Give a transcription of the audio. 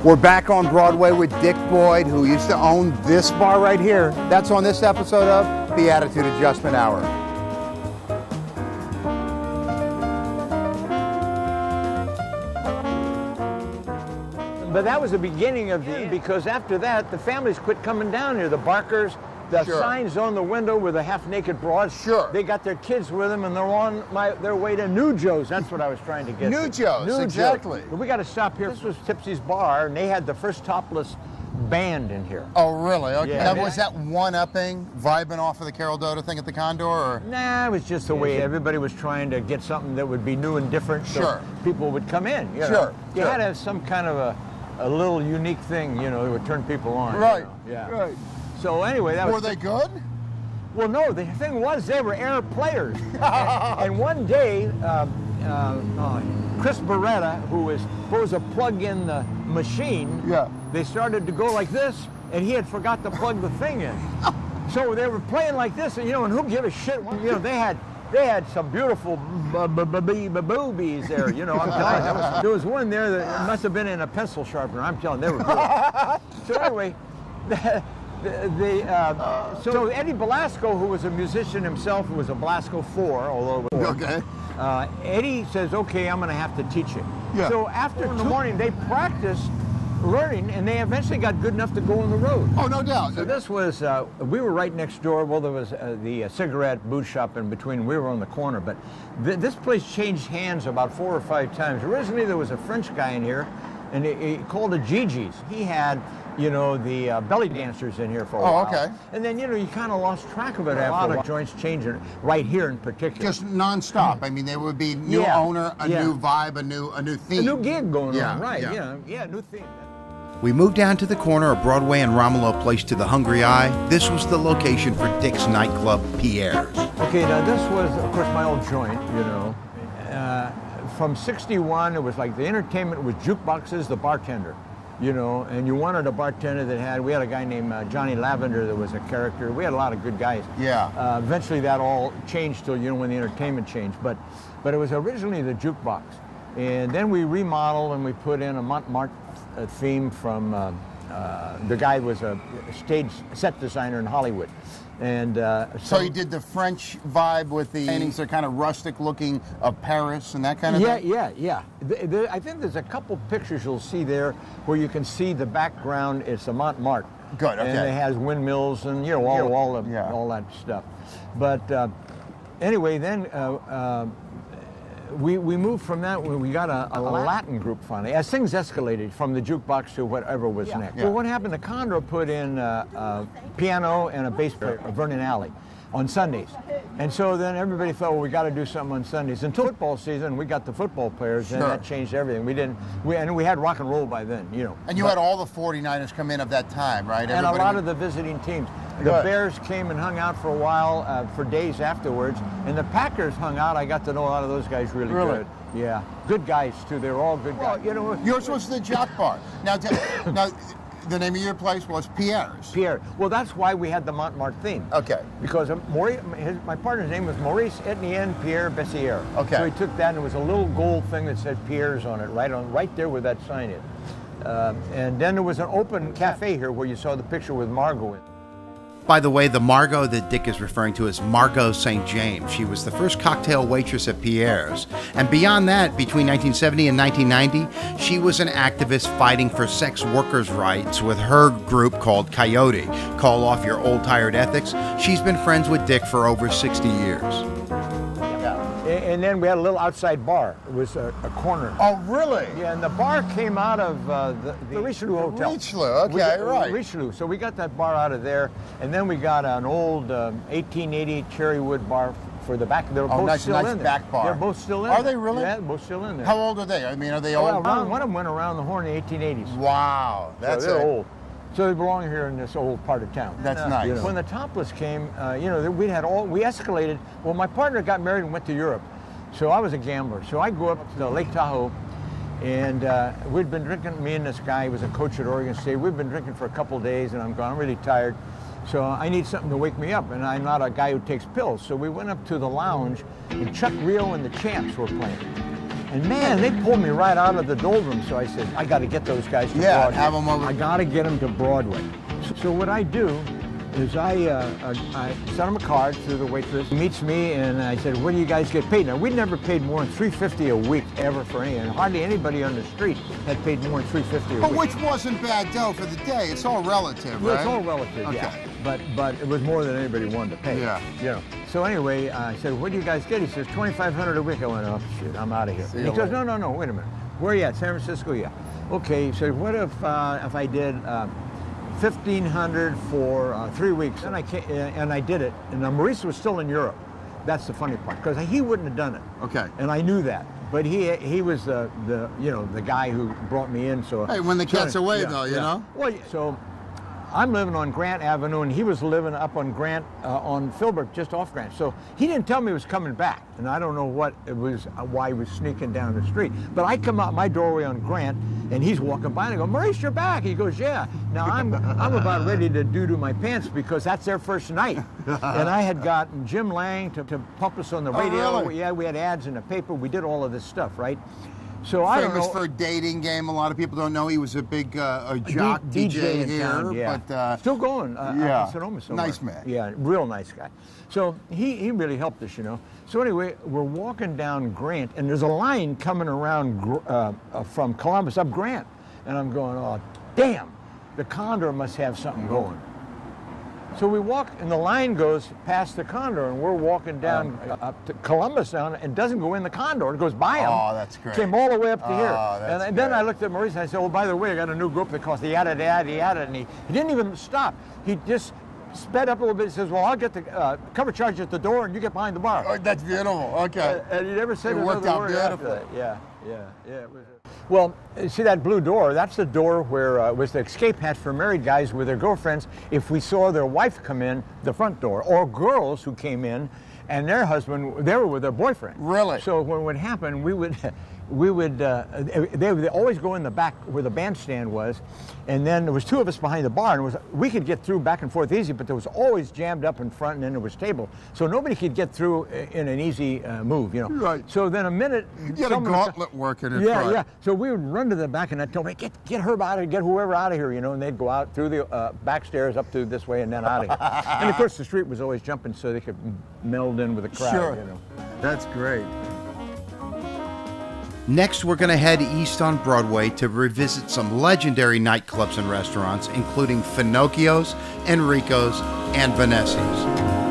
We're back on Broadway with Dick Boyd, who used to own this bar right here. That's on this episode of The Attitude Adjustment Hour. But that was the beginning of the, because after that, the families quit coming down here. The Barkers, the signs on the window were the half-naked broads. Sure. They got their kids with them, and they're on their way to New Joe's. That's what I was trying to get New to. Joe's, New exactly. Joe's. We got to stop here. This was Tipsy's Bar, and they had the first topless band in here. Oh, really? Okay. Yeah. Now, was that one-upping, vibing off of the Carol Dodo thing at the Condor? Or? Nah, it was just the way everybody was trying to get something that would be new and different, so people would come in. You know? You had to have some kind of a little unique thing, you know, that would turn people on. Right. You know? Yeah. Right. So anyway, that was. Were they good? Well, no. The thing was, they were air players. and one day, Chris Beretta, who was supposed to plug in the machine, they started to go like this, and he had forgot to plug the thing in. So they were playing like this, and you know, and who give a shit? You know, they had some beautiful boobies there, you know. I'm telling you, there was one there that must have been in a pencil sharpener. I'm telling you, they were good. So anyway, so Eddie Belasco, who was a musician himself, who was a Belasco 4, although it was Eddie says, okay, I'm going to have to teach it. So after in the morning, they practiced learning, and they eventually got good enough to go on the road. Oh, no doubt. So this was, we were right next door. Well, there was the cigarette boot shop in between. We were on the corner, but this place changed hands about 4 or 5 times. Originally, there was a French guy in here, and he called it Gigi's. He had, you know, the belly dancers in here for a while. Okay. And then, you know, you kind of lost track of it after a lot of joints changing, right here in particular. Just nonstop. I mean, there would be new owner, a new vibe, a new theme. A new gig going on, right? Yeah, new theme. We moved down to the corner of Broadway and Romulo Place to the Hungry Eye. This was the location for Dick's nightclub, Pierre's. Okay, now this was, of course, my old joint, you know. From 61, it was like the entertainment was jukeboxes, the bartender, you know, and you wanted a bartender that had, we had a guy named Johnny Lavender that was a character. We had a lot of good guys. Yeah. Eventually that all changed till, you know, when the entertainment changed. But it was originally the jukebox. And then we remodeled and we put in a Montmartre theme from, the guy was a stage set designer in Hollywood. And so you did the French vibe with the paintings, they're kind of rustic looking of Paris and that kind of thing? Yeah. I think there's a couple pictures you'll see there where you can see the background. It's a Montmartre. Good, okay. And it has windmills and, you know, all that stuff. But anyway, then we moved from that when we got a Latin group finally, as things escalated from the jukebox to whatever was next. Well, what happened, the Condor put in a piano and a bass player, Vernon Alley, on Sundays. And so then everybody thought, well, we got to do something on Sundays. Until football season, we got the football players, and that changed everything. We had rock and roll by then, you know. And you had all the 49ers come in of that time, right? And a lot of the visiting teams. The Bears came and hung out for a while, for days afterwards, and the Packers hung out. I got to know a lot of those guys really good. Yeah, good guys too. They were all good guys. You know, yours was the Jock Bar. Now, the name of your place was Pierre's. Pierre. Well, that's why we had the Montmartre theme. Okay. Because my partner's name was Maurice Etienne Pierre Bessiere. Okay. So he took that, and there was a little gold thing that said Pierre's on it, right there where that sign is. And then there was an open cafe here where you saw the picture with Margo in. By the way, the Margo that Dick is referring to is Margo St. James. She was the first cocktail waitress at Pierre's. And beyond that, between 1970 and 1990, she was an activist fighting for sex workers' rights with her group called Coyote. Call off your old tired ethics. She's been friends with Dick for over 60 years. And then we had a little outside bar. It was a corner. Oh, really? Yeah, and the bar came out of the Richelieu Hotel. Richelieu, okay, right. Richelieu. So we got that bar out of there, and then we got an old 1880 cherry wood bar for the back. They're both still in there. Back bar. They're both still in there. Are they really? Yeah, they're both still in there. How old are they? I mean, are they old? One of them went around the horn in the 1880s. Wow, that's they're old. So they belong here in this old part of town. That's nice. You know. When the Topless came, you know, we escalated. Well, my partner got married and went to Europe. So I was a gambler. So I grew up to Lake Tahoe, and we'd been drinking, me and this guy, he was a coach at Oregon State. We'd been drinking for a couple of days, and I'm really tired. So I need something to wake me up, and I'm not a guy who takes pills. So we went up to the lounge, and Chuck Rio and the Champs were playing. And man, they pulled me right out of the doldrums. So I said, I got to get those guys to Broadway. Have them over. I got to get them to Broadway. So what I do is I sent him a card through the waitress. He meets me, and I said, "What do you guys get paid?" Now, we'd never paid more than $3.50 a week ever for any, and hardly anybody on the street had paid more than $3.50 a week. But which wasn't bad dough for the day. It's all relative, right? It's all relative, okay. Yeah. But it was more than anybody wanted to pay. Yeah. You know. So anyway, I said, "What do you guys get?" He says, $2,500 a week. I went, "Oh shit, I'm out of here." He goes, "No, wait a minute. Where are you at? San Francisco?" Yeah. Okay. He said, "What if I did $1,500 for 3 weeks?" And I did it. And Maurice was still in Europe. That's the funny part, because he wouldn't have done it. Okay. And I knew that. But he was the guy who brought me in. So hey, when the cat's away, yeah, though, you know. Well, so I'm living on Grant Avenue, and he was living up on Grant, on Filbert, just off Grant. So he didn't tell me he was coming back, and I don't know what it was, why he was sneaking down the street. But I come out my doorway on Grant, and he's walking by, and I go, "Maurice, you're back." He goes, "Yeah." Now I'm about ready to doo-doo my pants because that's their first night, and I had gotten Jim Lang to pump us on the radio. Oh, really? Yeah, we had ads in the paper. We did all of this stuff, right? So I don't know. Famous for a dating game. A lot of people don't know he was a big jock DJ in here, town, yeah. but still going. yeah, up in Sonoma somewhere. nice man. Yeah, real nice guy. So he really helped us, you know. So anyway, we're walking down Grant, and there's a line coming around from Columbus up Grant, and I'm going, "Oh, damn, the Condor must have something going." So we walk, and the line goes past the Condor, and we're walking down up to Columbus down, and doesn't go in the Condor. It goes by him. Oh, that's great. Came all the way up to here. That's And then great. I looked at Maurice, and I said, "Oh, by the way, I got a new group that costs yada, and he didn't even stop. He just sped up a little bit. He says, "Well, I'll get the cover charge at the door, and you get behind the bar." Oh, that's beautiful. Okay. And he never said It another worked out word beautifully. after that. Yeah. It was, well, see that blue door? That's the door where was the escape hatch for married guys with their girlfriends if we saw their wife come in the front door, or girls who came in and their husband, they were with their boyfriend. Really? So when it would happen, they would always go in the back where the bandstand was, and then there was two of us behind the bar, and we could get through back and forth easy, but there was always jammed up in front, and then there was table, so nobody could get through in an easy move, you know. Right. So then a minute, You had a gauntlet working in front. Yeah. So we would run to the back, and I'd tell me, get her out of here, get whoever out of here, you know, and they'd go out through the back stairs up to this way and then out of here. And of course the street was always jumping so they could meld in with the crowd. Sure. You know. That's great. Next, we're going to head east on Broadway to revisit some legendary nightclubs and restaurants, including Finocchio's, Enrico's, and Vanessi's.